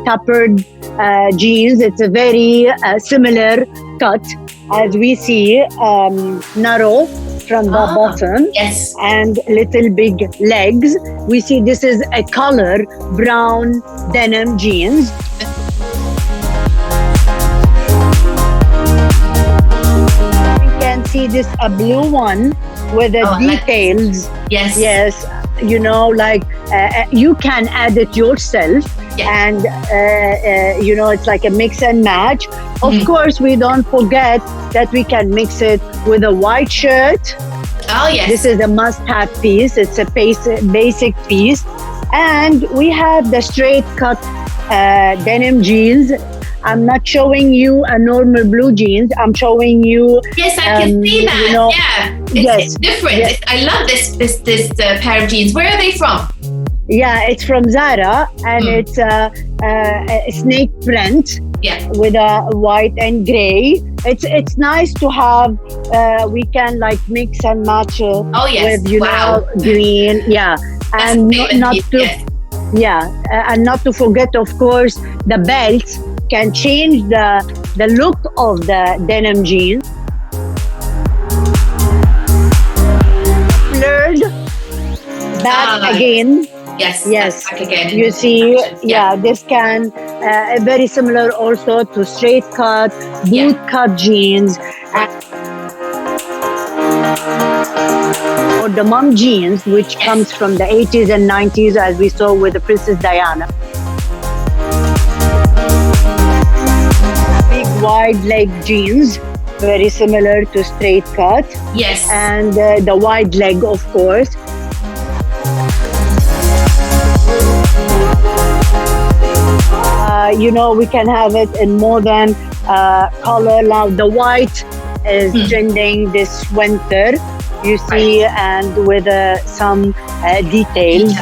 tapered jeans. It's a very similar cut as we see, narrow from the bottom, yes, and little big legs. We see this is a color brown denim jeans. You can see this a blue one with the details. yes, Yes, you know, like you can add it yourself. Yeah. And you know, it's like a mix and match. Of course, we don't forget that we can mix it with a white shirt. Oh, yes. This is a must-have piece. It's a basic piece. And we have the straight cut denim jeans. I'm not showing you a normal blue jeans. I'm showing you. Yes, I can see that. You know, yeah, it's different. Yes. I love this pair of jeans. Where are they from? Yeah, it's from Zara, and it's a snake print. Yeah. With a white and gray. It's nice to have. We can like mix and match with know green. Yeah, and not to and not to forget, of course, the belts can change the look of the denim jeans. Blurred back again. Yes, back again. You see, this can very similar also to straight cut, boot cut jeans, or the mom jeans, which comes from the 80s and 90s, as we saw with the Princess Diana. Big wide leg jeans, very similar to straight cut. Yes. And the wide leg, of course. You know, we can have it in more than color. Now the white is trending this winter, you see, and with some details.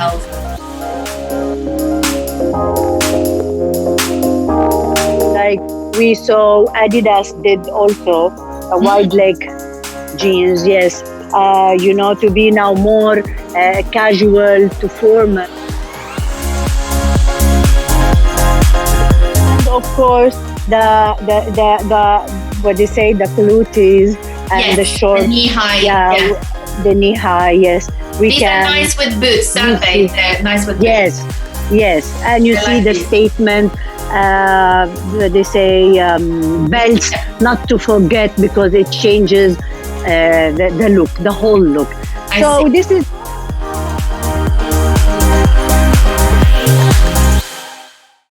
Like we saw Adidas did also a wide leg jeans, yes. You know, to be now more casual to formal. Of course, the what they say, the glutes and the short, the knee high, the knee high. Yes, these are nice with boots, aren't they? They're nice with boots. Yes, and you see the statement. They say belts, not to forget, because it changes the look, the whole look. So this is